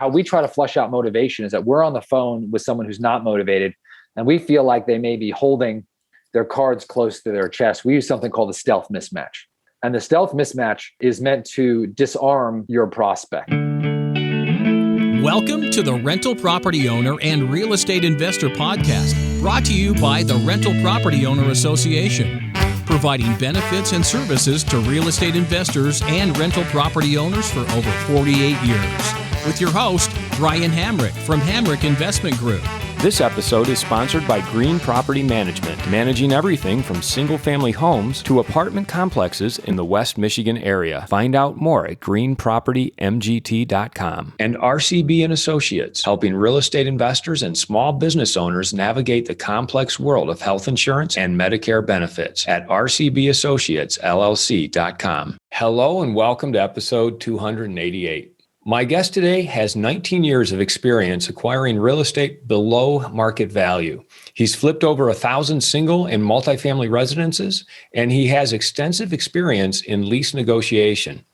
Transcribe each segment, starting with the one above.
how we try to flush out motivation is that we're on the phone with someone who's not motivated and we feel like they may be holding their cards close to their chest. We use something called the stealth mismatch. And the stealth mismatch is meant to disarm your prospect. Welcome to the Rental Property Owner and Real Estate Investor Podcast, brought to you by the Rental Property Owner Association, providing benefits and services to real estate investors and rental property owners for over 48 years. With your host, Brian Hamrick from Hamrick Investment Group. This episode is sponsored by Green Property Management, managing everything from single-family homes to apartment complexes in the West Michigan area. Find out more at greenpropertymgt.com. And RCB and Associates, helping real estate investors and small business owners navigate the complex world of health insurance and Medicare benefits at rcbassociatesllc.com. Hello and welcome to episode 288. My guest today has 19 years of experience acquiring real estate below market value. He's flipped over 1,000 single and multifamily residences, and he has extensive experience in lease negotiation.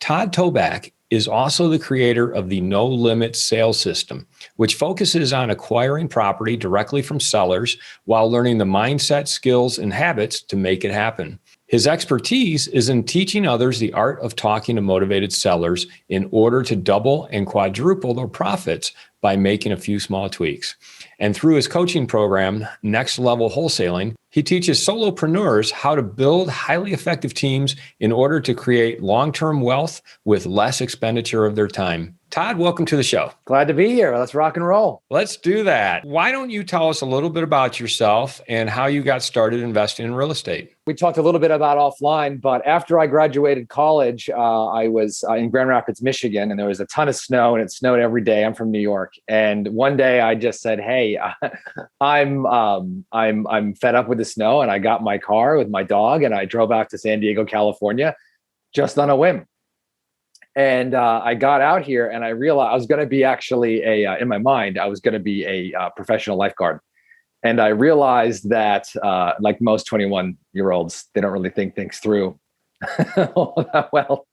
Todd Toback is also the creator of the No Limit Sales System, which focuses on acquiring property directly from sellers while learning the mindset, skills, and habits to make it happen. His expertise is in teaching others the art of talking to motivated sellers in order to double and quadruple their profits by making a few small tweaks. And through his coaching program, Next Level Wholesaling, he teaches solopreneurs how to build highly effective teams in order to create long-term wealth with less expenditure of their time. Todd, welcome to the show. Glad to be here. Let's rock and roll. Let's do that. Why don't you tell us a little bit about yourself and how you got started investing in real estate? We talked a little bit about offline, but after I graduated college, I was in Grand Rapids, Michigan, and there was a ton of snow, and it snowed every day. I'm from New York, and one day I just said, "Hey, I'm fed up with the snow," and I got my car with my dog, and I drove back to San Diego, California, just on a whim. And I got out here, and I realized I was going to be actually in my mind, I was going to be a professional lifeguard. And I realized that, like most 21-year-olds, they don't really think things through all that well.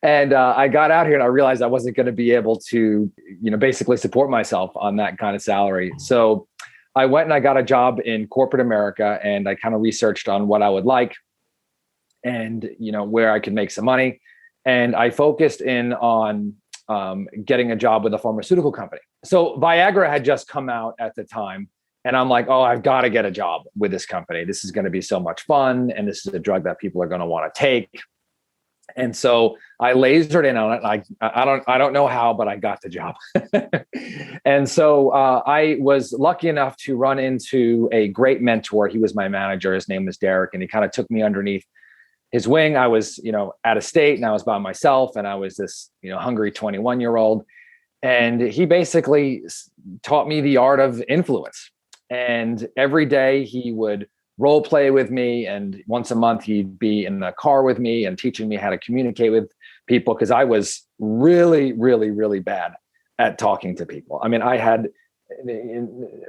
And I got out here and I realized I wasn't going to be able to, basically support myself on that kind of salary. So I went and I got a job in corporate America, and I kind of researched on what I would like and, where I could make some money. And I focused in on getting a job with a pharmaceutical company. So Viagra had just come out at the time. And I'm like, oh, I've got to get a job with this company. This is going to be so much fun. And this is a drug that people are going to want to take. And so I lasered in on it. I don't know how, but I got the job. And so I was lucky enough to run into a great mentor. He was my manager. His name was Derek. And he kind of took me underneath his wing. I was, out of state, and I was by myself, and I was this, hungry 21-year-old. And he basically taught me the art of influence. And every day he would role play with me. And once a month he'd be in the car with me and teaching me how to communicate with people, because I was really, really, really bad at talking to people. I mean, I had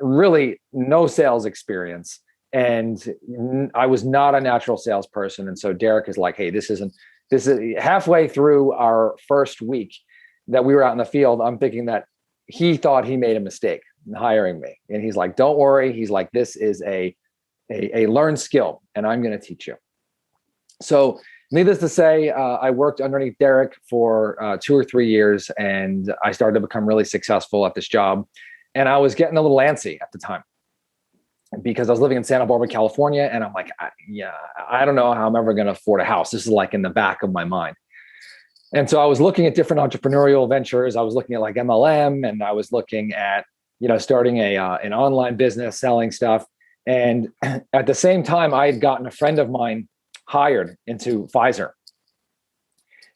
really no sales experience. And I was not a natural salesperson. And so Derek is like, hey, this is halfway through our first week that we were out in the field. I'm thinking that he thought he made a mistake in hiring me. And he's like, don't worry. He's like, this is a learned skill, and I'm going to teach you. So needless to say, I worked underneath Derek for 2 or 3 years, and I started to become really successful at this job. And I was getting a little antsy at the time, because I was living in Santa Barbara, California. And I'm like, I don't know how I'm ever going to afford a house. This is like in the back of my mind. And so I was looking at different entrepreneurial ventures. I was looking at like MLM, and I was looking at, starting an online business, selling stuff. And at the same time, I had gotten a friend of mine hired into Pfizer,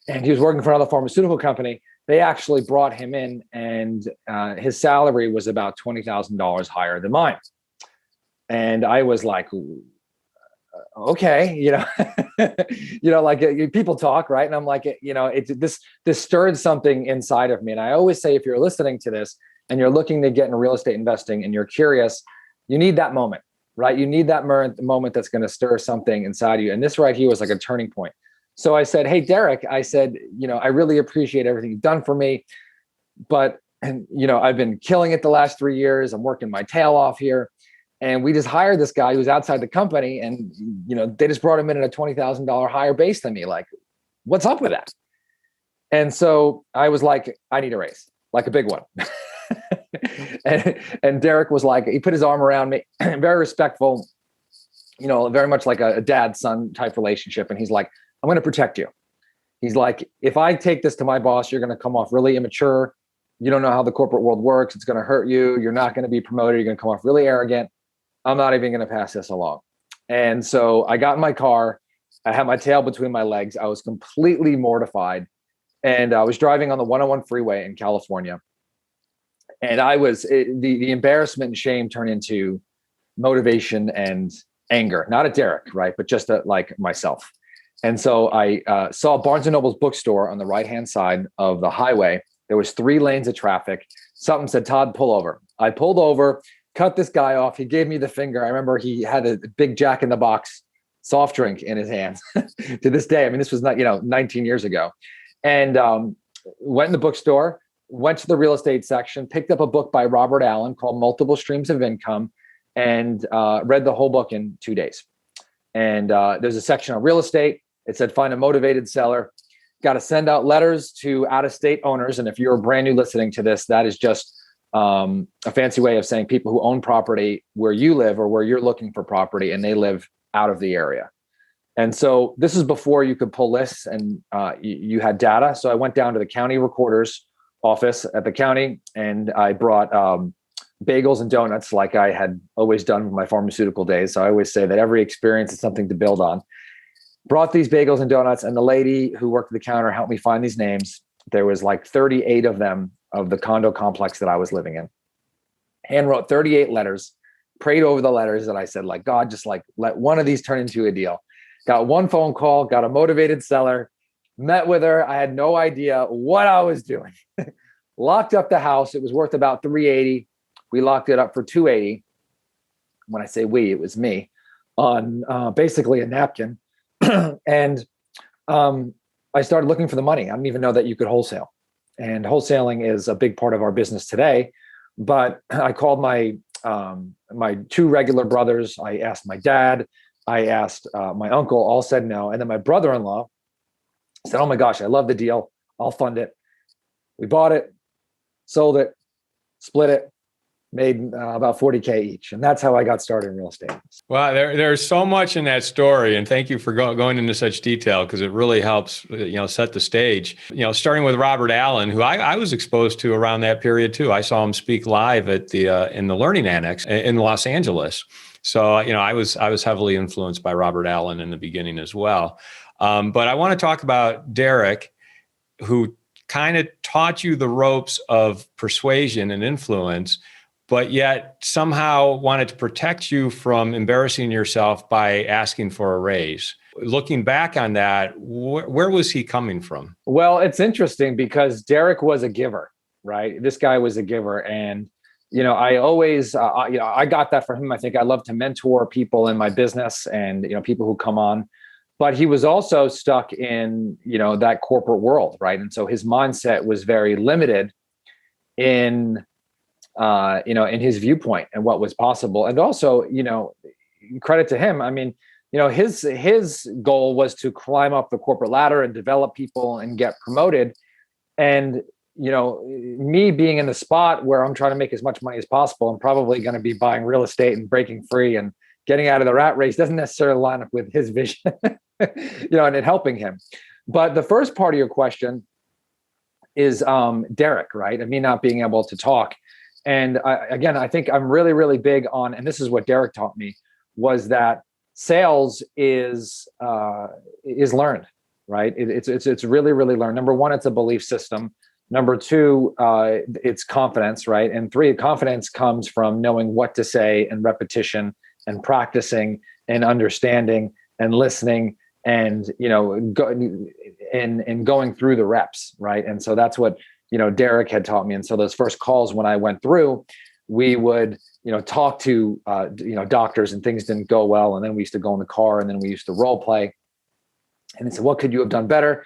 and he was working for another pharmaceutical company. They actually brought him in, and his salary was about $20,000 higher than mine. And I was like, okay, like people talk, right? And I'm like, this stirred something inside of me. And I always say, if you're listening to this and you're looking to get into real estate investing and you're curious, you need that moment, right? You need that moment that's going to stir something inside of you. And this right here was like a turning point. So I said, hey, Derek, I said, I really appreciate everything you've done for me. But, and, I've been killing it the last 3 years. I'm working my tail off here. And we just hired this guy who's outside the company, and, they just brought him in at a $20,000 higher base than me. Like, what's up with that? And so I was like, I need a raise, like a big one. and Derek was like, he put his arm around me, very respectful, very much like a dad-son type relationship. And he's like, I'm going to protect you. He's like, if I take this to my boss, you're going to come off really immature. You don't know how the corporate world works. It's going to hurt you. You're not going to be promoted. You're going to come off really arrogant. I'm not even going to pass this along. And so I got in my car. I had my tail between my legs. I was completely mortified. And I was driving on the 101 freeway in California. And the embarrassment and shame turned into motivation and anger, not at Derek, right? But just at like myself. And so I saw Barnes & Noble's bookstore on the right-hand side of the highway. There was 3 lanes of traffic. Something said, Todd, pull over. I pulled over, cut this guy off. He gave me the finger. I remember he had a big Jack in the Box soft drink in his hands to this day. I mean, this was not, 19 years ago. And went in the bookstore, went to the real estate section, picked up a book by Robert Allen called Multiple Streams of Income, and read the whole book in 2 days. And there's a section on real estate. It said, find a motivated seller. Got to send out letters to out-of-state owners. And if you're brand new listening to this, that is just a fancy way of saying people who own property where you live or where you're looking for property and they live out of the area. And so this is before you could pull lists and you had data. So I went down to the county recorder's office at the county, and I brought bagels and donuts like I had always done with my pharmaceutical days. So I always say that every experience is something to build on. Brought these bagels and donuts, and the lady who worked at the counter helped me find these names. There was like 38 of them of the condo complex that I was living in. Hand wrote 38 letters, prayed over the letters, and I said, like, God, just like let one of these turn into a deal. Got one phone call, got a motivated seller, met with her. I had no idea what I was doing. Locked up the house. It was worth about $380. We locked it up for $280. When I say we, it was me, on basically a napkin. And I started looking for the money. I didn't even know that you could wholesale. And wholesaling is a big part of our business today. But I called my 2 regular brothers. I asked my dad. I asked my uncle. All said no. And then my brother-in-law said, oh my gosh, I love the deal. I'll fund it. We bought it, sold it, split it, made about $40K each. And that's how I got started in real estate. Wow, there's so much in that story. And thank you for going into such detail, because it really helps, set the stage. Starting with Robert Allen, who I was exposed to around that period too. I saw him speak live at in the Learning Annex in Los Angeles. So, I was heavily influenced by Robert Allen in the beginning as well. But I want to talk about Derek, who kind of taught you the ropes of persuasion and influence, but yet somehow wanted to protect you from embarrassing yourself by asking for a raise. Looking back on that, where was he coming from? Well, it's interesting because Derek was a giver, right? This guy was a giver. And, I always, I got that from him. I think I love to mentor people in my business and, people who come on. But he was also stuck in, that corporate world, right? And so his mindset was very limited in his viewpoint and what was possible. And also, credit to him. I mean, his goal was to climb up the corporate ladder and develop people and get promoted. And, me being in the spot where I'm trying to make as much money as possible, I'm probably going to be buying real estate and breaking free and getting out of the rat race doesn't necessarily line up with his vision, and it helping him. But the first part of your question is Derek, right? And me not being able to talk. And I think I'm really, really big on, and this is what Derek taught me, was that sales is learned, right? It's really, really learned. Number one, it's a belief system. Number two, it's confidence, right? And 3, confidence comes from knowing what to say and repetition and practicing and understanding and listening and, going through the reps, right? And so that's what, Derek had taught me. And so those first calls when I went through, we would, talk to, doctors, and things didn't go well. And then we used to go in the car and then we used to role play. And they said, what could you have done better?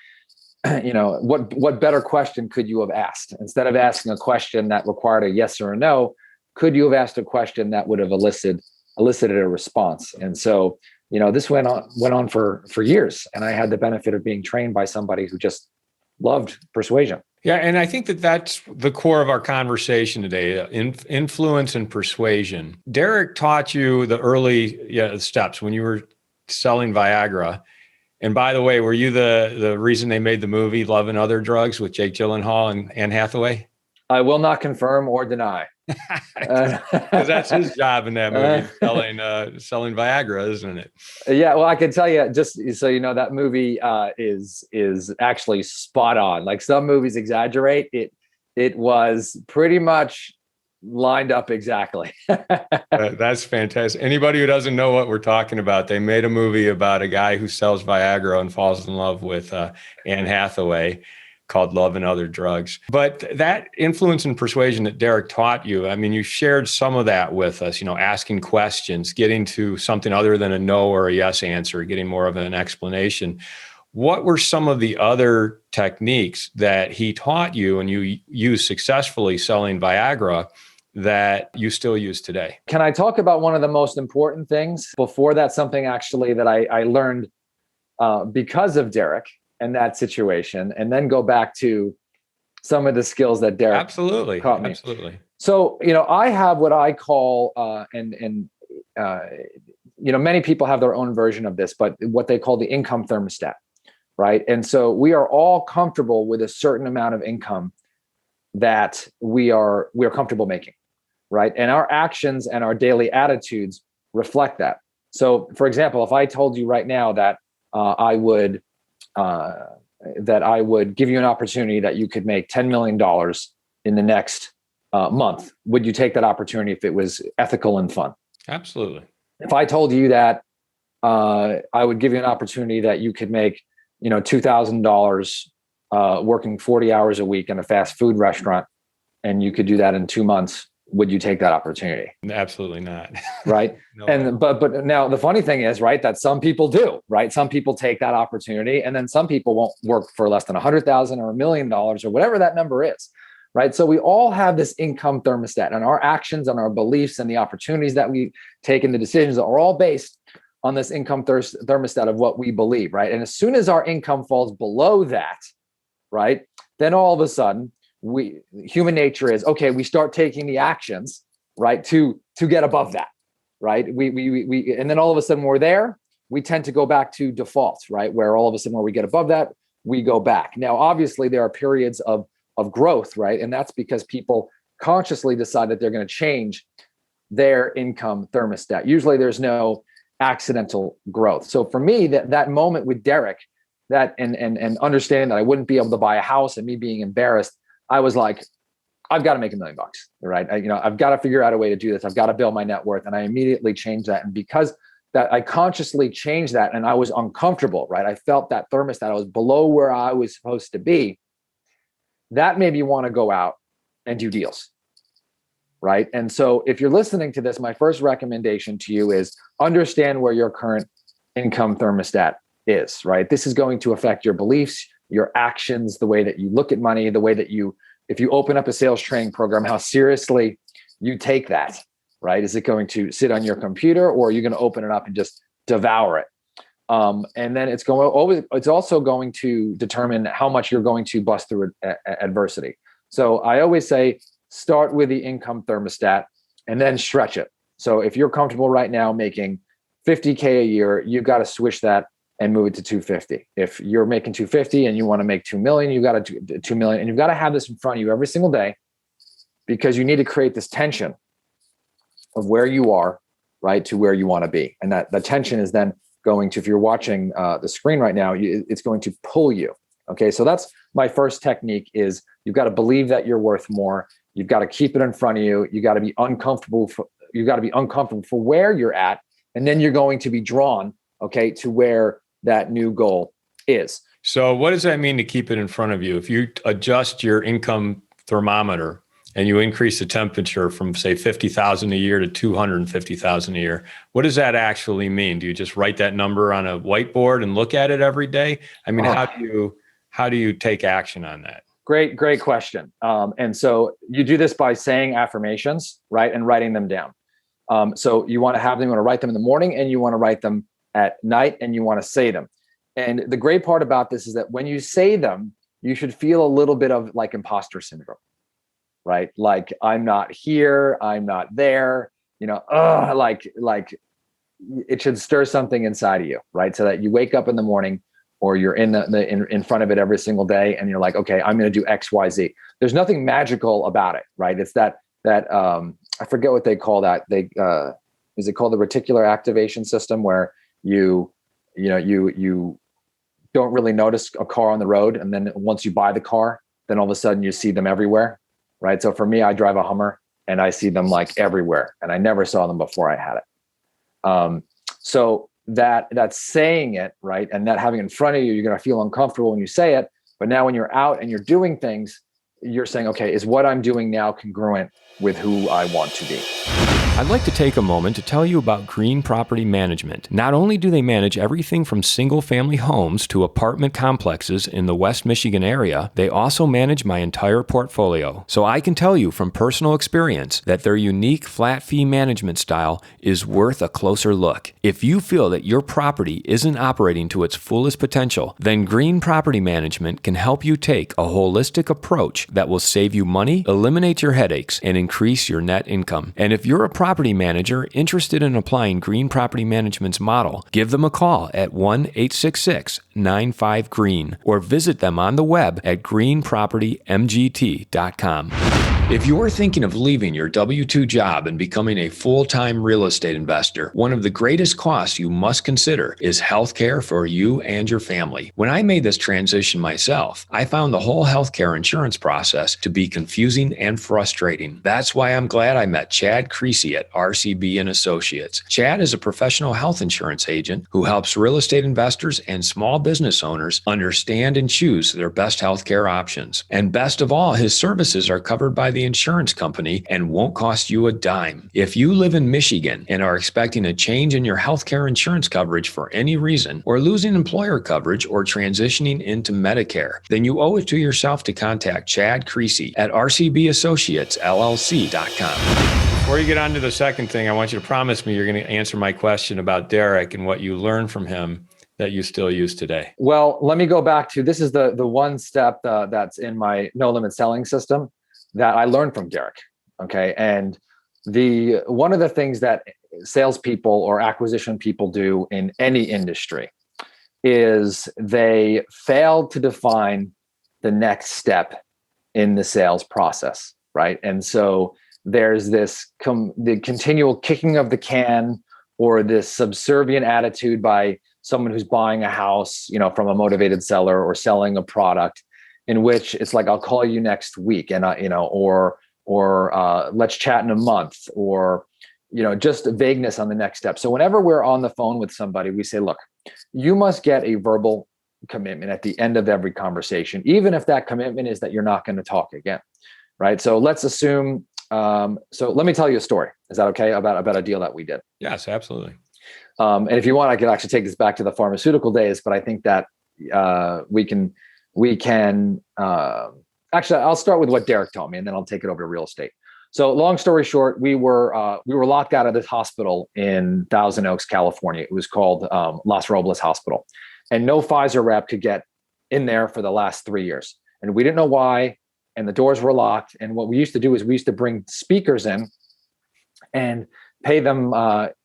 what better question could you have asked? Instead of asking a question that required a yes or a no, could you have asked a question that would have elicited a response? And so, this went on for years, and I had the benefit of being trained by somebody who just loved persuasion. Yeah, and I think that that's the core of our conversation today, influence and persuasion. Derek taught you the early steps when you were selling Viagra. And by the way, were you the reason they made the movie Love and Other Drugs with Jake Gyllenhaal and Anne Hathaway? I will not confirm or deny. Because that's his job in that movie, selling Viagra, isn't it? Yeah, well, I can tell you, just so you know, that movie is actually spot on. Like, some movies exaggerate. It was pretty much lined up exactly. That's fantastic. Anybody who doesn't know what we're talking about, they made a movie about a guy who sells Viagra and falls in love with Anne Hathaway, called Love and Other Drugs. But that influence and persuasion that Derek taught you, I mean, you shared some of that with us, asking questions, getting to something other than a no or a yes answer, getting more of an explanation. What were some of the other techniques that he taught you and you used successfully selling Viagra that you still use today? Can I talk about one of the most important things before that? Something actually that I learned because of Derek and that situation, and then go back to some of the skills that Derek taught me. Absolutely. So, I have what I call, many people have their own version of this, but what they call the income thermostat, right? And so we are all comfortable with a certain amount of income that we are comfortable making, right? And our actions and our daily attitudes reflect that. So, for example, if I told you right now that I would give you an opportunity that you could make $10 million in the next month, would you take that opportunity if it was ethical and fun? Absolutely. If I told you that I would give you an opportunity that you could make, $2,000 working 40 hours a week in a fast food restaurant, and you could do that in 2 months, would you take that opportunity? Absolutely not. Right. No. And but now the funny thing is, right, that some people do, right? Some people take that opportunity, and then some people won't work for less than $100,000 or $1 million or whatever that number is. Right. So we all have this income thermostat, and our actions and our beliefs and the opportunities that we take and the decisions are all based on this income thermostat of what we believe. Right. And as soon as our income falls below that, right, then all of a sudden, human nature is, okay, we start taking the actions, right, to get above that, right? We and then all of a sudden we're there, we tend to go back to defaults, right? Where all of a sudden where we get above that, we go back. Now, obviously there are periods of growth, right? And that's because people consciously decide that they're going to change their income thermostat. Usually there's no accidental growth. So for me, that moment with Derek, that and understanding that I wouldn't be able to buy a house and me being embarrassed, I was like, I've got to make $1 million, right? I've got to figure out a way to do this. I've got to build my net worth. And I immediately changed that. And because that I consciously changed that, and I was uncomfortable, right? I felt that thermostat, I was below where I was supposed to be. That made me want to go out and do deals, right? And so if you're listening to this, my first recommendation to you is understand where your current income thermostat is, right? This is going to affect your beliefs, your actions, the way that you look at money, the way that if you open up a sales training program, how seriously you take that, right? Is it going to sit on your computer, or are you going to open it up and just devour it? And then it's also going to determine how much you're going to bust through adversity. So I always say, start with the income thermostat and then stretch it. So if you're comfortable right now making $50K a year, you've got to switch that and move it to 250. If you're making 250 and you want to make 2 million, you got to do 2 million, and you've got to have this in front of you every single day, because you need to create this tension of where you are, right, to where you want to be. And that the tension is then going to, if you're watching the screen right now, it's going to pull you. Okay. So that's my first technique is you've got to believe that you're worth more. You've got to keep it in front of you. You got to be uncomfortable. You've got to be uncomfortable for where you're at. And then you're going to be drawn, okay, to where that new goal is. So what does that mean to keep it in front of you? If you adjust your income thermometer and you increase the temperature from, say, 50,000 a year to 250,000 a year, what does that actually mean? Do you just write that number on a whiteboard and look at it every day? I mean, how how do you take action on that? Great question. And so you do this by saying affirmations, right? And writing them down. So you want to have them, you want to write them in the morning, and you want to write them at night, and you want to say them. And the great part about this is that when you say them, you should feel a little bit of like imposter syndrome, right? Like, I'm not here, I'm not there, like it should stir something inside of you, right? So that you wake up in the morning, or you're in front of it every single day, and you're like, okay, I'm going to do X, Y, Z. There's nothing magical about it, right? It's that I forget what they call that. Is it called the reticular activation system, where you don't really notice a car on the road, and then once you buy the car, then all of a sudden you see them everywhere, right? So for me, I drive a Hummer, and I see them like everywhere, and I never saw them before I had it. So that's saying it, right, and that having it in front of you, you're going to feel uncomfortable when you say it. But now when you're out and you're doing things, you're saying, okay, is what I'm doing now congruent with who I want to be? I'd like to take a moment to tell you about Green Property Management. Not only do they manage everything from single-family homes to apartment complexes in the West Michigan area, they also manage my entire portfolio. So I can tell you from personal experience that their unique flat fee management style is worth a closer look. If you feel that your property isn't operating to its fullest potential, then Green Property Management can help you take a holistic approach that will save you money, eliminate your headaches, and increase your net income. And if you're a property manager interested in applying Green Property Management's model, give them a call at 1-866-95-GREEN or visit them on the web at greenpropertymgt.com. If you're thinking of leaving your W-2 job and becoming a full-time real estate investor, one of the greatest costs you must consider is healthcare for you and your family. When I made this transition myself, I found the whole healthcare insurance process to be confusing and frustrating. That's why I'm glad I met Chad Creasy at RCB and Associates. Chad is a professional health insurance agent who helps real estate investors and small business owners understand and choose their best healthcare options. And best of all, his services are covered by the insurance company and won't cost you a dime. If you live in Michigan and are expecting a change in your healthcare insurance coverage for any reason, or losing employer coverage or transitioning into Medicare, then you owe it to yourself to contact Chad Creasy at rcbassociatesllc.com. Before you get on to the second thing, I want you to promise me you're going to answer my question about Derek and what you learned from him that you still use today. Well, let me go back to, this is the one step that's in my no limit selling system that I learned from Derek. Okay. And one of the things that salespeople or acquisition people do in any industry is they fail to define the next step in the sales process. Right. And so there's this the continual kicking of the can, or this subservient attitude by someone who's buying a house, from a motivated seller or selling a product, in which it's like, I'll call you next week, and or let's chat in a month, or just vagueness on the next step. So whenever we're on the phone with somebody, we say, look, you must get a verbal commitment at the end of every conversation, even if that commitment is that you're not going to talk again, right? So let's assume. So let me tell you a story. Is that okay? About a deal that we did. Yes, absolutely. And if you want, I could actually take this back to the pharmaceutical days, but I think that we can actually, I'll start with what Derek told me, and then I'll take it over to real estate. So long story short, we were locked out of this hospital in Thousand Oaks, California. It was called Los Robles Hospital, and no Pfizer rep could get in there for the last 3 years. And we didn't know why, and the doors were locked. And what we used to do is we used to bring speakers in and pay them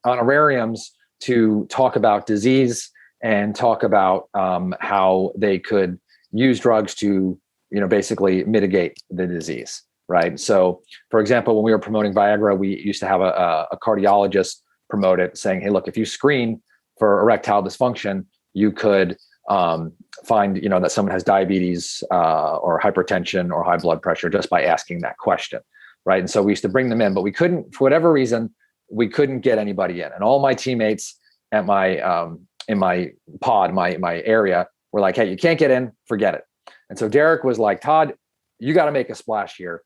honorariums to talk about disease and talk about how they could use drugs to, basically mitigate the disease, right? So, for example, when we were promoting Viagra, we used to have a cardiologist promote it, saying, hey, look, if you screen for erectile dysfunction, you could find, that someone has diabetes or hypertension or high blood pressure just by asking that question, right? And so we used to bring them in, but we couldn't, for whatever reason, we couldn't get anybody in. And all my teammates at my in my pod, my area, were like, hey, you can't get in, forget it. And so Derek was like, Todd, you got to make a splash here.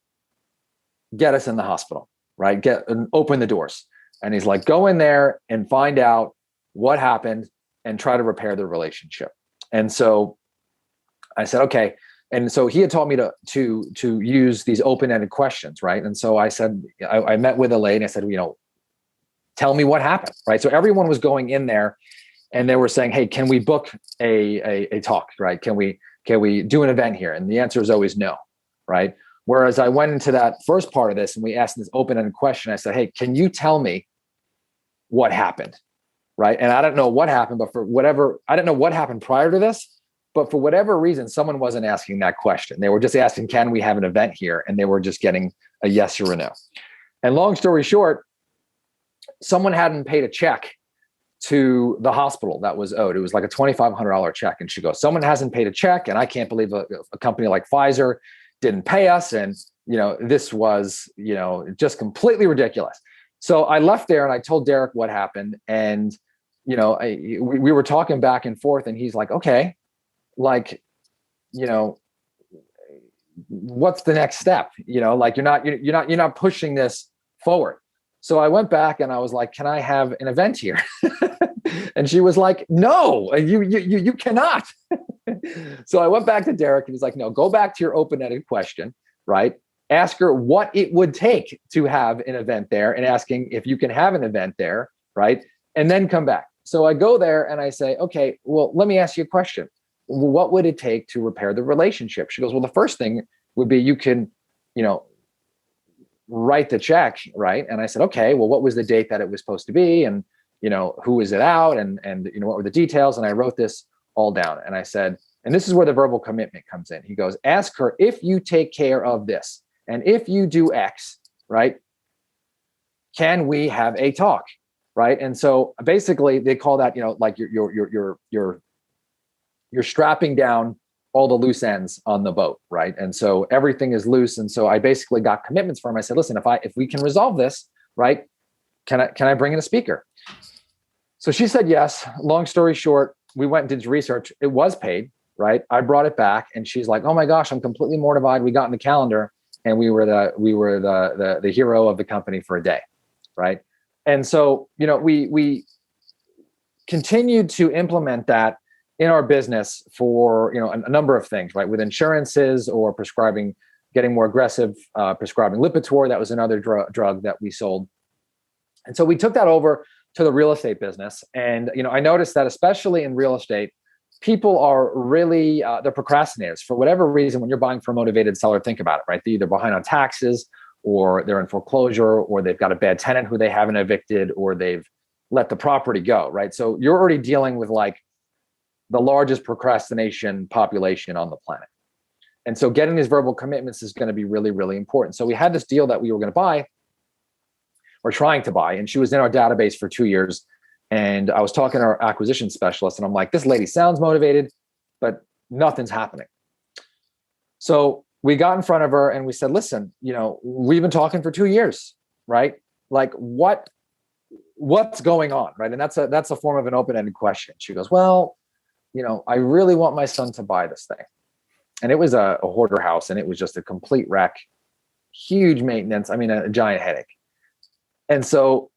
Get us in the hospital, right? Open the doors. And he's like, go in there and find out what happened and try to repair the relationship. And so I said, okay. And so he had taught me to use these open-ended questions, right? And so I said, I met with a lady and I said, tell me what happened, right? So everyone was going in there and they were saying, hey, can we book a talk, right? Can we do an event here? And the answer is always no, right? Whereas I went into that first part of this and we asked this open-ended question. I said, hey, can you tell me what happened, right? And I don't know what happened, but I don't know what happened prior to this, but for whatever reason, someone wasn't asking that question. They were just asking, can we have an event here? And they were just getting a yes or a no. And long story short, someone hadn't paid a check to the hospital that was owed. It was like a $2,500 check. And she goes, someone hasn't paid a check. And I can't believe a company like Pfizer didn't pay us. And, this was, just completely ridiculous. So I left there and I told Derek what happened. And, we were talking back and forth and he's like, okay, like, what's the next step? Like you're not pushing this forward. So I went back and I was like, can I have an event here? And she was like, no, you cannot. So I went back to Derek and he's like, no, go back to your open-ended question, right? Ask her what it would take to have an event there and asking if you can have an event there, right? And then come back. So I go there and I say, okay, well, let me ask you a question. What would it take to repair the relationship? She goes, well, the first thing would be you can, write the check, right? And I said, okay, well, what was the date that it was supposed to be? And, who is it out? And what were the details? And I wrote this all down. And I said, and this is where the verbal commitment comes in. He goes, ask her if you take care of this. And if you do X, right? Can we have a talk? Right. And so basically they call that, like you're strapping down all the loose ends on the boat, right? And so everything is loose. And so I basically got commitments from him. I said, listen, if we can resolve this, right, can I bring in a speaker? So she said yes. Long story short, we went and did research. It was paid, right? I brought it back, and she's like, oh my gosh, I'm completely mortified. We got in the calendar, and we were the hero of the company for a day, right? And so we continued to implement that in our business for a number of things, right? With insurances or getting more aggressive, prescribing Lipitor. That was another drug that we sold. And so we took that over to the real estate business. And I noticed that especially in real estate, people are really they're procrastinators for whatever reason. When you're buying for a motivated seller, think about it, right? They're either behind on taxes, or they're in foreclosure, or they've got a bad tenant who they haven't evicted, or they've let the property go, right? So you're already dealing with like the largest procrastination population on the planet. And so getting these verbal commitments is going to be really, really important. So we had this deal that we were going to buy, or trying to buy, and she was in our database for 2 years. And I was talking to our acquisition specialist, and I'm like, this lady sounds motivated, but nothing's happening. So we got in front of her and we said, listen, we've been talking for 2 years, right? Like what's going on, right? And that's a form of an open-ended question. She goes, well, I really want my son to buy this thing. And it was a hoarder house, and it was just a complete wreck, huge maintenance. I mean, a giant headache. And so,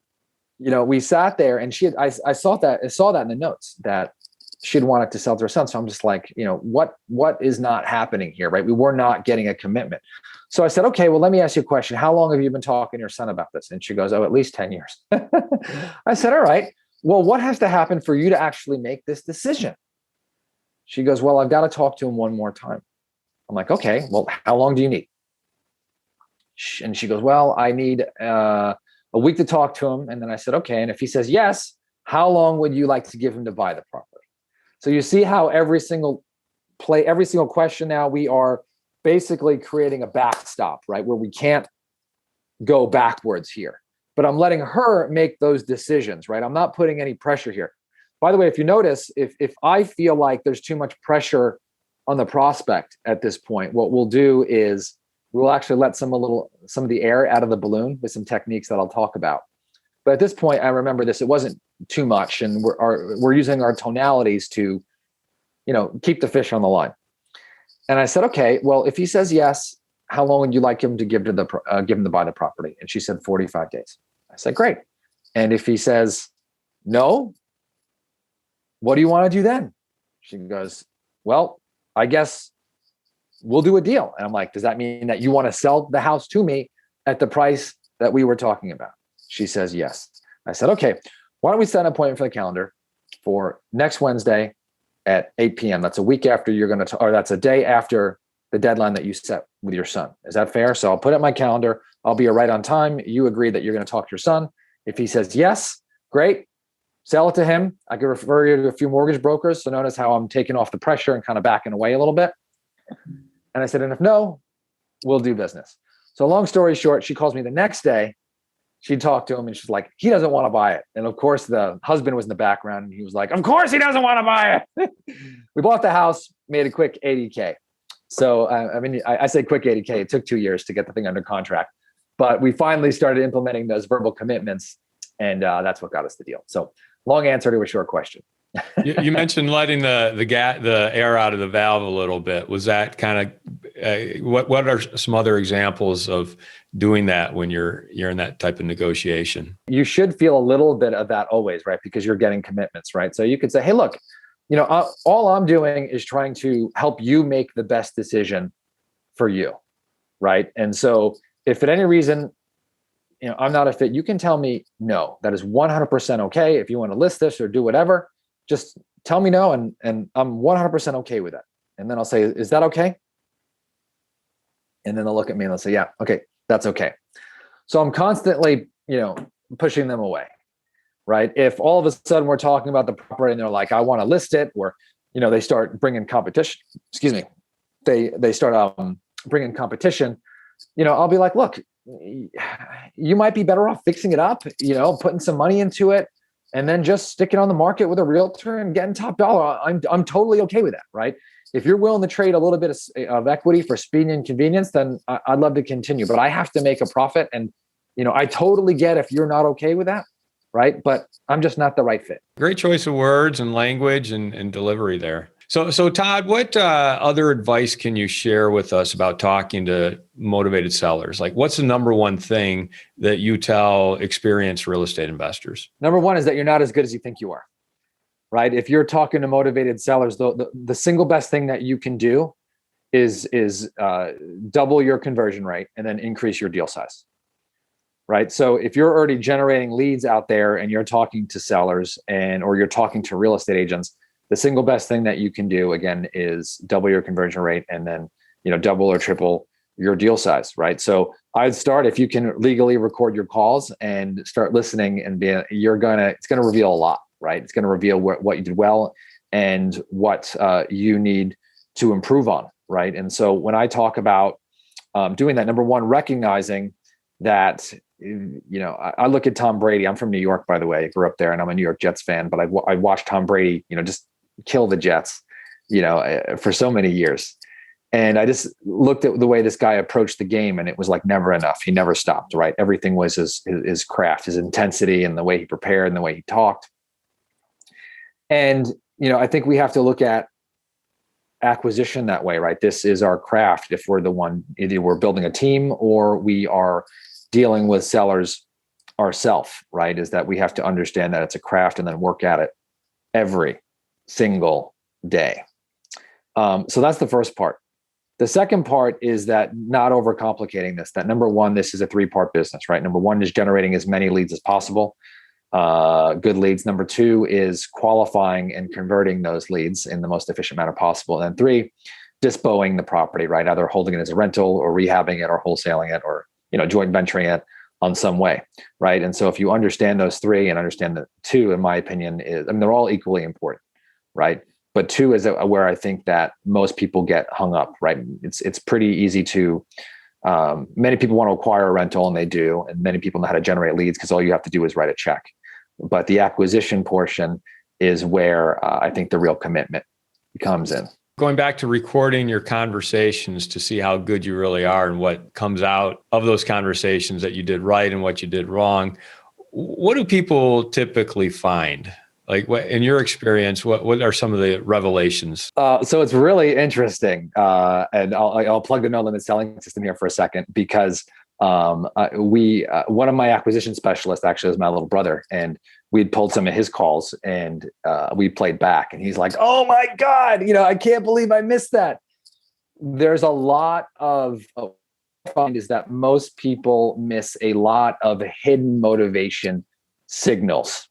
we sat there, and I saw that in the notes that she'd wanted to sell to her son. So I'm just like, what is not happening here, right? We were not getting a commitment. So I said, okay, well, let me ask you a question. How long have you been talking to your son about this? And she goes, oh, at least 10 years. I said, all right, well, what has to happen for you to actually make this decision? She goes, well, I've got to talk to him one more time. I'm like, okay, well, how long do you need? And she goes, well, I need a week to talk to him. And then I said, okay. And if he says yes, how long would you like to give him to buy the property? So you see how every single question now, we are basically creating a backstop, right? Where we can't go backwards here, but I'm letting her make those decisions, right? I'm not putting any pressure here. By the way, if you notice, if I feel like there's too much pressure on the prospect at this point, what we'll do is we'll actually let some of the air out of the balloon with some techniques that I'll talk about. But at this point, I remember this, it wasn't too much. And we're using our tonalities to, keep the fish on the line. And I said, okay, well, if he says yes, how long would you like him to give him to buy the property? And she said 45 days. I said, great. And if he says no, what do you want to do then? She goes, well, I guess we'll do a deal. And I'm like, does that mean that you want to sell the house to me at the price that we were talking about? She says, yes. I said, okay, why don't we set an appointment for the calendar for next Wednesday at 8 p.m. That's a week after or that's a day after the deadline that you set with your son. Is that fair? So I'll put it in my calendar. I'll be right on time. You agree that you're going to talk to your son. If he says yes, great. Sell it to him. I could refer you to a few mortgage brokers. So notice how I'm taking off the pressure and kind of backing away a little bit. And I said, and if no, we'll do business. So long story short, she calls me the next day. She talked to him and she's like, he doesn't want to buy it. And of course, the husband was in the background and he was like, of course he doesn't want to buy it. We bought the house, made a quick 80K. So, I say quick 80K. It took 2 years to get the thing under contract, but we finally started implementing those verbal commitments. And that's what got us the deal. So long answer to a short question. You mentioned letting the air out of the valve a little bit. Was that kind of what are some other examples of doing that when you're in that type of negotiation? You should feel a little bit of that always, right? Because you're getting commitments, right? So you could say, hey, look, all I'm doing is trying to help you make the best decision for you, right? And so if at any reason, I'm not a fit, you can tell me no. That is 100% okay. If you want to list this or do whatever, just tell me no, and I'm 100% okay with that. And then I'll say, is that okay? And then they'll look at me and they'll say, yeah, okay, that's okay. So I'm constantly, pushing them away, right? If all of a sudden we're talking about the property and they're like, I want to list it, or, they start bringing competition, they start bringing competition, I'll be like, look, you might be better off fixing it up, putting some money into it, and then just stick it on the market with a realtor and getting top dollar. I'm totally okay with that, right? If you're willing to trade a little bit of equity for speed and convenience, then I'd love to continue. But I have to make a profit, and I totally get if you're not okay with that, right? But I'm just not the right fit. Great choice of words and language and delivery there. So Todd, what other advice can you share with us about talking to motivated sellers? Like, what's the number one thing that you tell experienced real estate investors? Number one is that you're not as good as you think you are, right? If you're talking to motivated sellers, the single best thing that you can do is double your conversion rate and then increase your deal size, right? So if you're already generating leads out there and you're talking to sellers or you're talking to real estate agents, the single best thing that you can do, again, is double your conversion rate and then, double or triple your deal size, right? So I'd start, if you can legally record your calls and start listening, and it's going to reveal a lot, right? It's going to reveal what you did well and what you need to improve on, right? And so when I talk about doing that, number one, recognizing that, I look at Tom Brady. I'm from New York, by the way. I grew up there and I'm a New York Jets fan, but I watched Tom Brady, just kill the Jets, for so many years. And I just looked at the way this guy approached the game, and it was like never enough. He never stopped, right? Everything was his craft, his intensity, and the way he prepared and the way he talked. And, I think we have to look at acquisition that way, right? This is our craft. If we're the one, either we're building a team or we are dealing with sellers ourselves, right? Is that we have to understand that it's a craft and then work at it every single day. So that's the first part. The second part is that not overcomplicating this, that number one, this is a 3-part business, right? Number one is generating as many leads as possible, good leads. Number two is qualifying and converting those leads in the most efficient manner possible. And 3, dispoing the property, right? Either holding it as a rental or rehabbing it or wholesaling it or, joint venturing it on some way, right? And so if you understand those 3 and understand that 2, in my opinion, they're all equally important, right? But 2 is where I think that most people get hung up, right? It's pretty easy to, many people want to acquire a rental, and they do, and many people know how to generate leads because all you have to do is write a check. But the acquisition portion is where I think the real commitment comes in. Going back to recording your conversations to see how good you really are and what comes out of those conversations that you did right and what you did wrong, what do people typically find? Like, in your experience, what are some of the revelations? So it's really interesting, and I'll plug the no limit selling system here for a second, because One of my acquisition specialists actually was my little brother, and we'd pulled some of his calls, and we played back, and he's like, "Oh my God, I can't believe I missed that." There's a lot of find is that most people miss a lot of hidden motivation signals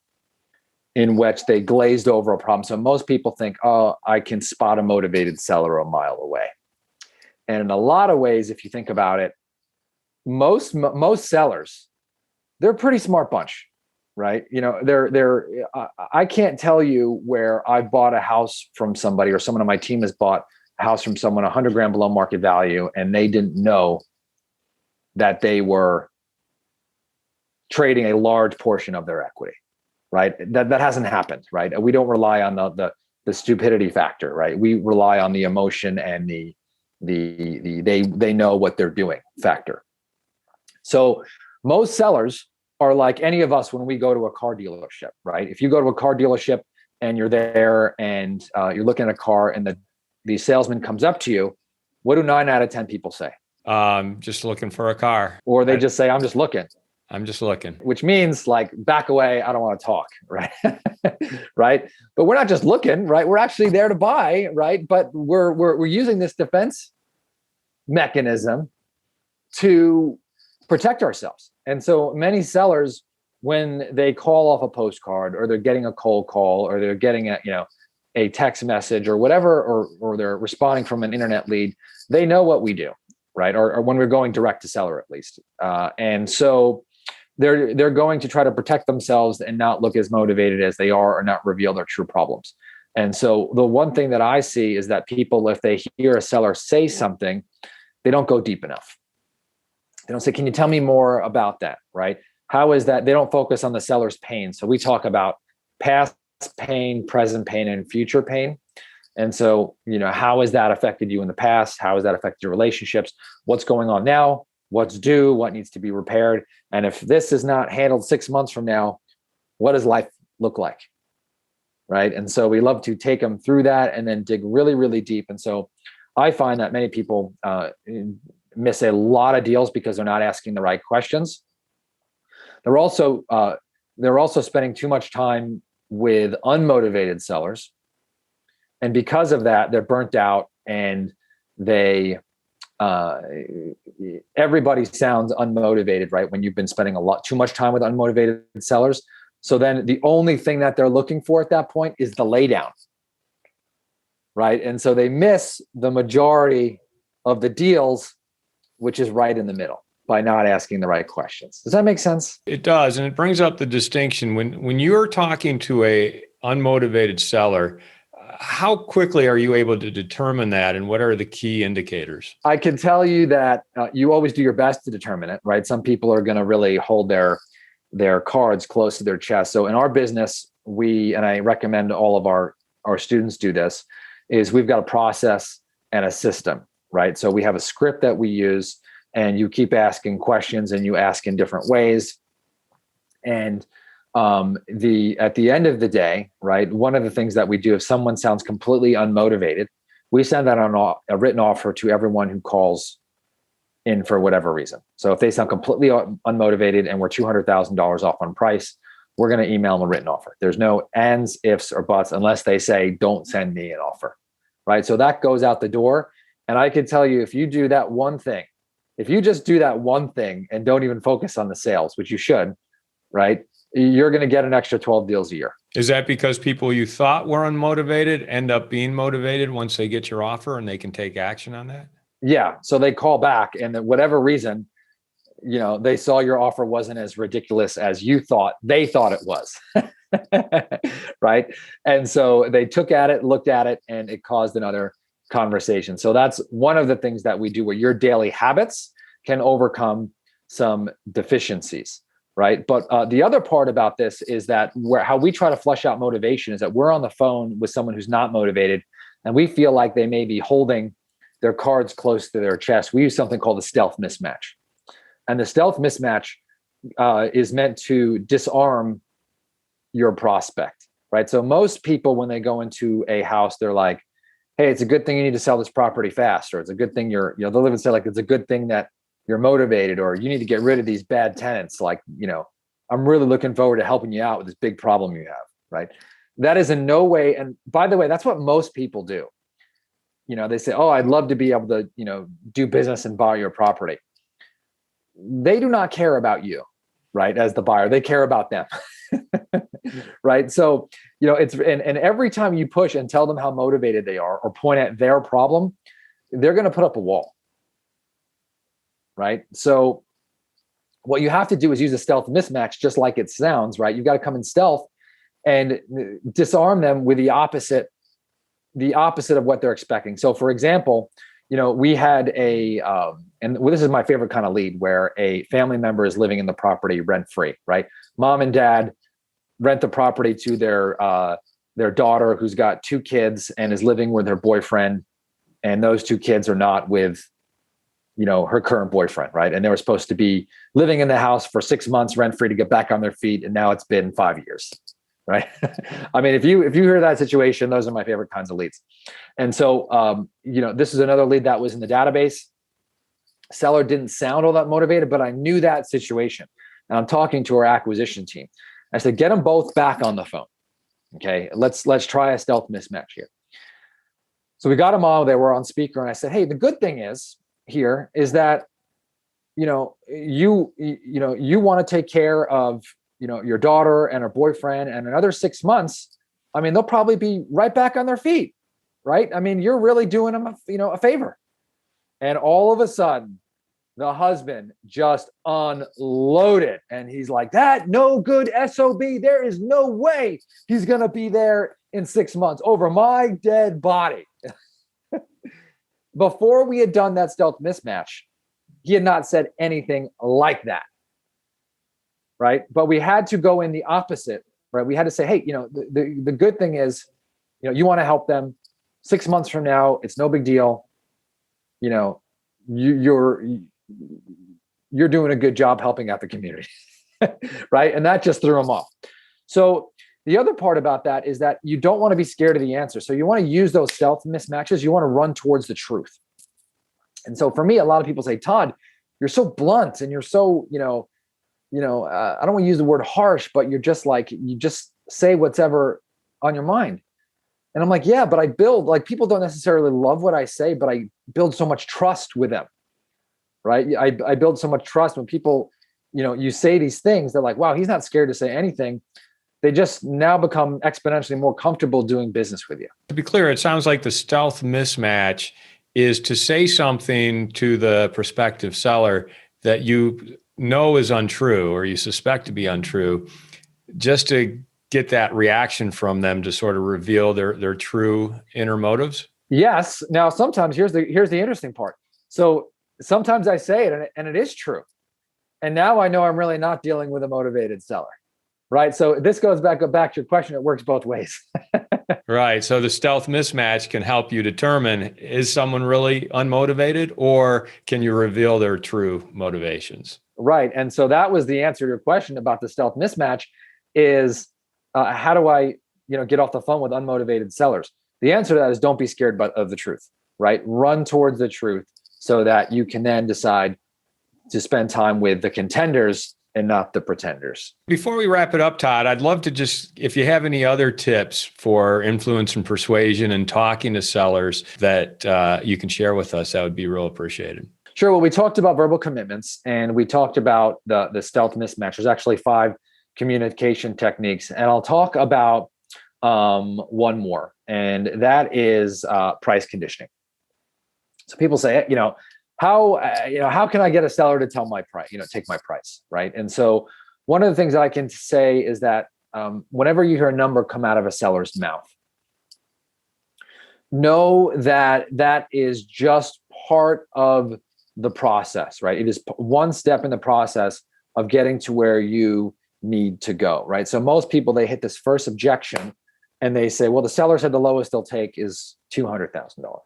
in which they glazed over a problem. So most people think, "Oh, I can spot a motivated seller a mile away." And in a lot of ways, if you think about it, most sellers, they're a pretty smart bunch, right? I can't tell you where I bought a house from somebody, or someone on my team has bought a house from someone 100 grand below market value, and they didn't know that they were trading a large portion of their equity, right? That hasn't happened, right? We don't rely on the stupidity factor, right? We rely on the emotion and the they know what they're doing factor. So most sellers are like any of us when we go to a car dealership, right? If you go to a car dealership and you're there and you're looking at a car, and the salesman comes up to you, what do 9 out of 10 people say? Just looking for a car. Or they just say, "I'm just looking." I'm just looking. Which means like, back away, I don't want to talk, right? Right? But we're not just looking, right? We're actually there to buy, right? But we're using this defense mechanism to protect ourselves. And so many sellers, when they call off a postcard, or they're getting a cold call, or they're getting a text message or whatever, or they're responding from an internet lead, they know what we do, right? Or when we're going direct to seller, at least. And so they're going to try to protect themselves and not look as motivated as they are, or not reveal their true problems. And so the one thing that I see is that people, if they hear a seller say something, they don't go deep enough. They don't say, "Can you tell me more about that?" Right? How is that? They don't focus on the seller's pain. So we talk about past pain, present pain, and future pain. And so, how has that affected you in the past? How has that affected your relationships? What's going on now? What's due? What needs to be repaired? And if this is not handled 6 months from now, what does life look like? Right? And so we love to take them through that and then dig really, really deep. And so I find that many people miss a lot of deals because they're not asking the right questions. They're also spending too much time with unmotivated sellers. And because of that, they're burnt out, and everybody sounds unmotivated, right? When you've been spending too much time with unmotivated sellers. So then the only thing that they're looking for at that point is the laydown, right? And so they miss the majority of the deals, which is right in the middle, by not asking the right questions. Does that make sense? It does. And it brings up the distinction when you're talking to a unmotivated seller, how quickly are you able to determine that, and what are the key indicators? I can tell you that you always do your best to determine it, right? Some people are going to really hold their cards close to their chest. So in our business, and I recommend all of our students do this, is we've got a process and a system, right? So we have a script that we use, and you keep asking questions, and you ask in different ways. And at the end of the day, right, one of the things that we do, if someone sounds completely unmotivated, we send out a written offer to everyone who calls in for whatever reason. So if they sound completely unmotivated and we're $200,000 off on price, we're going to email them a written offer. There's no ands, ifs, or buts unless they say, "Don't send me an offer," right? So that goes out the door. And I can tell you, if you do that one thing, if you just do that one thing and don't even focus on the sales, which you should, right, you're going to get an extra 12 deals a year. Is that because people you thought were unmotivated end up being motivated once they get your offer and they can take action on that? Yeah. So they call back, and for whatever reason, they saw your offer wasn't as ridiculous as they thought it was. Right. And so they took at it, looked at it, and it caused another conversation. So that's one of the things that we do, where your daily habits can overcome some deficiencies. Right. But the other part about this is that how we try to flush out motivation is that we're on the phone with someone who's not motivated, and we feel like they may be holding their cards close to their chest. We use something called the stealth mismatch. And the stealth mismatch is meant to disarm your prospect. Right. So most people, when they go into a house, they're like, "Hey, it's a good thing you need to sell this property fast," or "It's a good thing they'll even say, like, it's a good thing that you're motivated, or you need to get rid of these bad tenants. Like, I'm really looking forward to helping you out with this big problem you have, right? That is in no way. And by the way, that's what most people do. They say, oh, I'd love to be able to, do business and buy your property. They do not care about you, right? As the buyer, they care about them. Right. So, and every time you push and tell them how motivated they are or point at their problem, they're going to put up a wall. Right. So what you have to do is use a stealth mismatch, just like it sounds, right? You've got to come in stealth and disarm them with the opposite of what they're expecting. So for example, we had and this is my favorite kind of lead, where a family member is living in the property rent-free, right? Mom and dad rent the property to their daughter, who's got 2 kids and is living with her boyfriend. And those 2 kids are not with, her current boyfriend, right? And they were supposed to be living in the house for 6 months rent-free to get back on their feet. And now it's been 5 years, right? I mean, if you hear that situation, those are my favorite kinds of leads. And so, this is another lead that was in the database. Seller didn't sound all that motivated, but I knew that situation. And I'm talking to our acquisition team. I said, get them both back on the phone. Okay, let's try a stealth mismatch here. So we got them all. They were on speaker, and I said, hey, the good thing is that, you want to take care of, your daughter and her boyfriend, and another 6 months, I mean, they'll probably be right back on their feet, right? I mean, you're really doing them, a favor. And all of a sudden, the husband just unloaded, and he's like, that no good SOB. There is no way he's going to be there in 6 months over my dead body. Before we had done that stealth mismatch, he had not said anything like that. Right. But we had to go in the opposite, right? We had to say, hey, the good thing is, you want to help them 6 months from now. It's no big deal. You're doing a good job helping out the community. Right. And that just threw them off. So the other part about that is that you don't want to be scared of the answer. So you want to use those stealth mismatches. You want to run towards the truth. And so for me, a lot of people say, Todd, you're so blunt and you're so, I don't want to use the word harsh, but you're just like, you just say what's ever on your mind. And I'm like, yeah, but I build, like, people don't necessarily love what I say, but I build so much trust with them. Right. I build so much trust when people, you say these things, they're like, wow, he's not scared to say anything. They just now become exponentially more comfortable doing business with you. To be clear, it sounds like the stealth mismatch is to say something to the prospective seller that you know is untrue or you suspect to be untrue, just to get that reaction from them to sort of reveal their true inner motives. Yes. Now, sometimes here's the interesting part. So sometimes I say it and it is true. And now I know I'm really not dealing with a motivated seller. Right. So this goes back to your question. It works both ways. Right. So the stealth mismatch can help you determine, is someone really unmotivated, or can you reveal their true motivations? Right. And so that was the answer to your question about the stealth mismatch is how do I, get off the phone with unmotivated sellers? The answer to that is don't be scared of the truth. Right. Run towards the truth so that you can then decide to spend time with the contenders and not the pretenders. Before we wrap it up, Todd, I'd love to just, if you have any other tips for influence and persuasion and talking to sellers that you can share with us, that would be real appreciated. Sure. Well, we talked about verbal commitments and we talked about the stealth mismatch. There's actually 5 communication techniques. And I'll talk about one more, and that is price conditioning. So people say, how can I get a seller to tell my price, take my price, right? And so one of the things I can say is that whenever you hear a number come out of a seller's mouth, know that that is just part of the process, right? It is one step in the process of getting to where you need to go, right? So most people, they hit this first objection and they say, well, the seller said the lowest they'll take is $200,000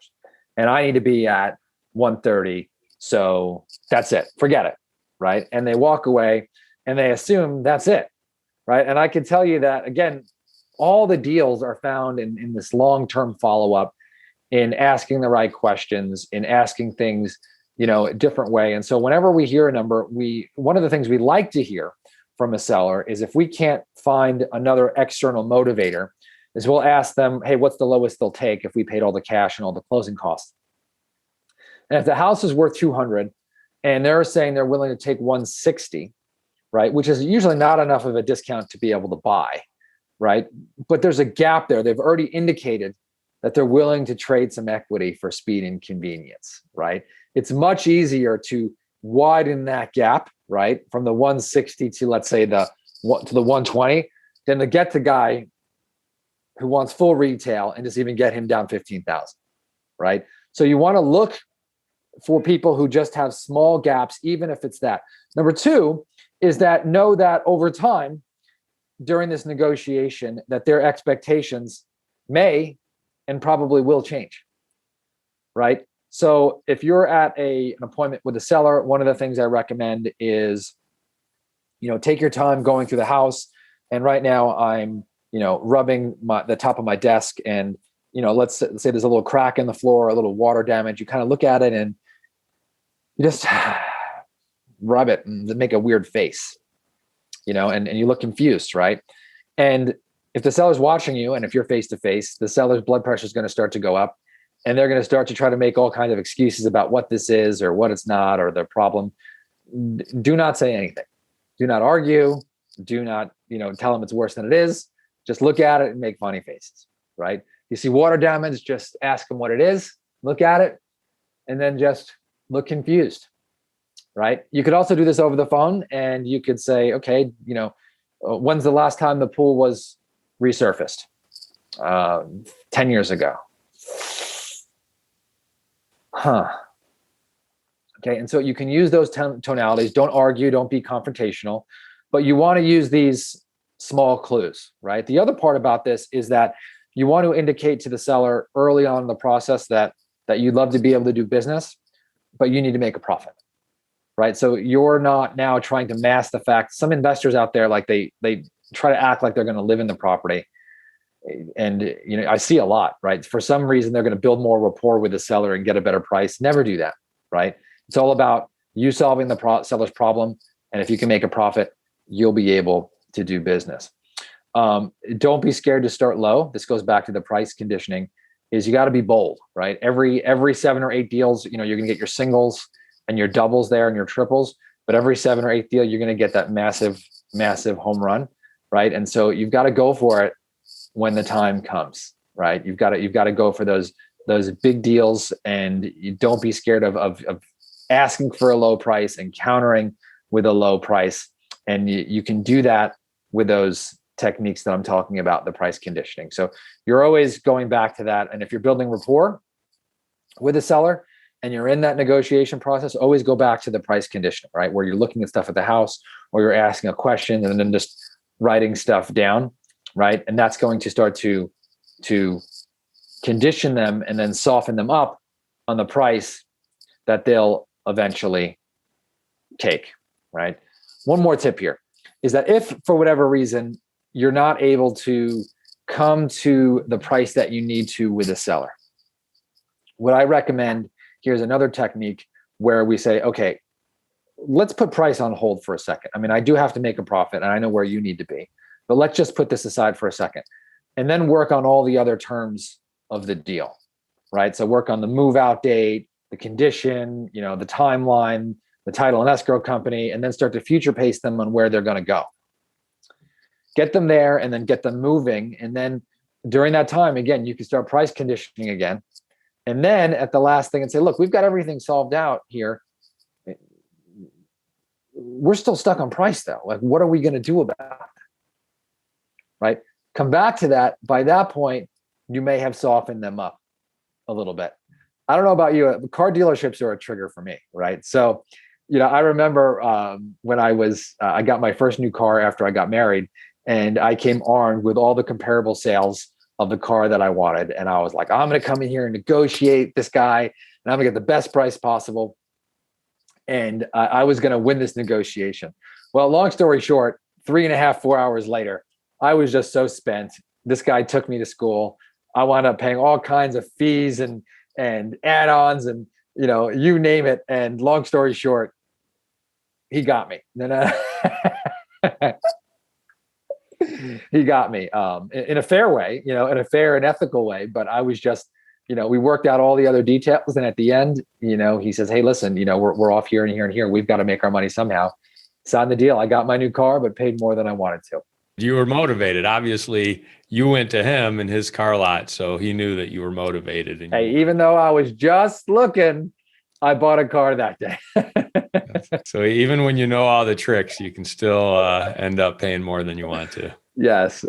and I need to be at 130. So that's it. Forget it. Right. And they walk away and they assume that's it. Right. And I can tell you that, again, all the deals are found in this long-term follow-up, in asking the right questions, in asking things a different way. And so whenever we hear a number, one of the things we like to hear from a seller is if we can't find another external motivator, is we'll ask them, hey, what's the lowest they'll take if we paid all the cash and all the closing costs? And if the house is worth 200 and they're saying they're willing to take 160, right, which is usually not enough of a discount to be able to buy, right? But there's a gap there. They've already indicated that they're willing to trade some equity for speed and convenience, right? It's much easier to widen that gap, right, from the 160 to, let's say, the 120, than to get the guy who wants full retail and just even get him down 15,000, right? So you want to look for people who just have small gaps, even if it's that. Number two is that know that over time during this negotiation that their expectations may and probably will change, right? So if you're at an appointment with a seller, one of the things I recommend is, take your time going through the house. And right now I'm, rubbing the top of my desk, and, let's say there's a little crack in the floor, a little water damage. You kind of look at it and you just rub it and make a weird face, and you look confused, right? And if the seller's watching you, and if you're face to face, the seller's blood pressure is going to start to go up, and they're going to start to try to make all kinds of excuses about what this is or what it's not or their problem. Do not say anything. Do not argue. Do not, tell them it's worse than it is. Just look at it and make funny faces, right? You see water damage, just ask them what it is, look at it, and then just look confused, right? You could also do this over the phone, and you could say, okay, when's the last time the pool was resurfaced? 10 years ago. Huh. Okay, and so you can use those tonalities. Don't argue, don't be confrontational, but you want to use these small clues, right? The other part about this is that you want to indicate to the seller early on in the process that you'd love to be able to do business, but you need to make a profit, right? So you're not now trying to mask the fact. Some investors out there, like they try to act like they're going to live in the property. And, I see a lot, right? For some reason, they're going to build more rapport with the seller and get a better price. Never do that, right? It's all about you solving the seller's problem. And if you can make a profit, you'll be able to do business. Don't be scared to start low. This goes back to the price conditioning. Is you got to be bold, right? Every 7 or 8 deals, you're going to get your singles and your doubles there and your triples. But every 7 or 8 deal, you're going to get that massive home run, right? And so you've got to go for it when the time comes, right? You've got to go for those big deals, and you don't be scared of asking for a low price and countering with a low price. And you can do that with those techniques that I'm talking about, the price conditioning. So you're always going back to that. And if you're building rapport with a seller and you're in that negotiation process, always go back to the price conditioning, right? Where you're looking at stuff at the house, or you're asking a question and then just writing stuff down, right? And that's going to start to condition them and then soften them up on the price that they'll eventually take, right? One more tip here is that if for whatever reason you're not able to come to the price that you need to with a seller, what I recommend, here's another technique where we say, okay, let's put price on hold for a second. I mean, I do have to make a profit and I know where you need to be, but let's just put this aside for a second and then work on all the other terms of the deal, right? So work on the move out date, the condition, the timeline, the title and escrow company, and then start to future pace them on where they're going to go. Get them there and then get them moving. And then during that time, again, you can start price conditioning again. And then at the last thing and say, look, we've got everything solved out here. We're still stuck on price though. Like, what are we going to do about it? Right? Come back to that. By that point, you may have softened them up a little bit. I don't know about you, car dealerships are a trigger for me, right? So, I remember when I got my first new car after I got married, and I came armed with all the comparable sales of the car that I wanted. And I was like, I'm going to come in here and negotiate this guy, and I'm going to get the best price possible. And I was going to win this negotiation. Well, long story short, 3.5, 4 hours later, I was just so spent. This guy took me to school. I wound up paying all kinds of fees and add-ons and you name it. And long story short, he got me. He got me in a fair way, in a fair and ethical way. But I was just, we worked out all the other details. And at the end, he says, hey, listen, we're off here and here and here. We've got to make our money somehow. Signed the deal. I got my new car, but paid more than I wanted to. You were motivated. Obviously, you went to him in his car lot, so he knew that you were motivated. And even though I was just looking, I bought a car that day. So even when you know all the tricks, you can still end up paying more than you want to. Yes.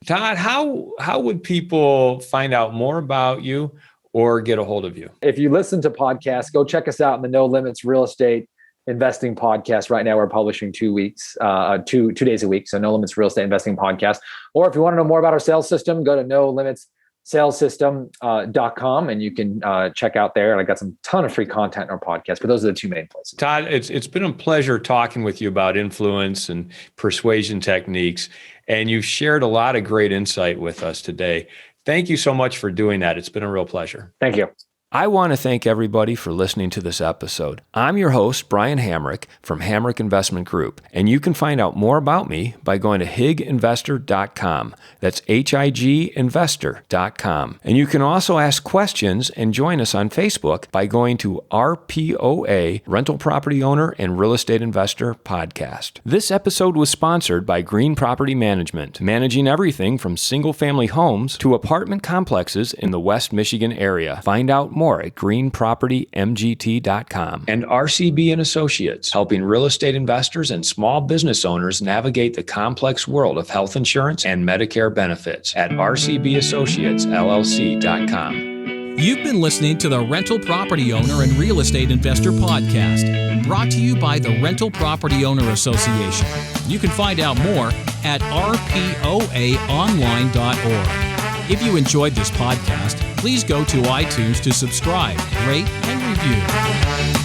Todd, how would people find out more about you or get a hold of you? If you listen to podcasts, go check us out in the No Limits Real Estate Investing Podcast. Right now, we're publishing 2 weeks, 2 days a week. So No Limits Real Estate Investing Podcast. Or if you want to know more about our sales system, go to NoLimitsSalesSystem.com and you can check out there. And I got some ton of free content in our podcast, but those are the two main places. Todd, it's been a pleasure talking with you about influence and persuasion techniques. And you've shared a lot of great insight with us today. Thank you so much for doing that. It's been a real pleasure. Thank you. I want to thank everybody for listening to this episode. I'm your host, Brian Hamrick from Hamrick Investment Group, and you can find out more about me by going to higinvestor.com. That's higinvestor.com. And you can also ask questions and join us on Facebook by going to RPOA, Rental Property Owner and Real Estate Investor Podcast. This episode was sponsored by Green Property Management, managing everything from single-family homes to apartment complexes in the West Michigan area. Find out more at greenpropertymgt.com. And RCB and Associates, helping real estate investors and small business owners navigate the complex world of health insurance and Medicare benefits at rcbassociatesllc.com. You've been listening to the Rental Property Owner and Real Estate Investor Podcast, brought to you by the Rental Property Owner Association. You can find out more at rpoaonline.org. If you enjoyed this podcast, please go to iTunes to subscribe, rate, and review.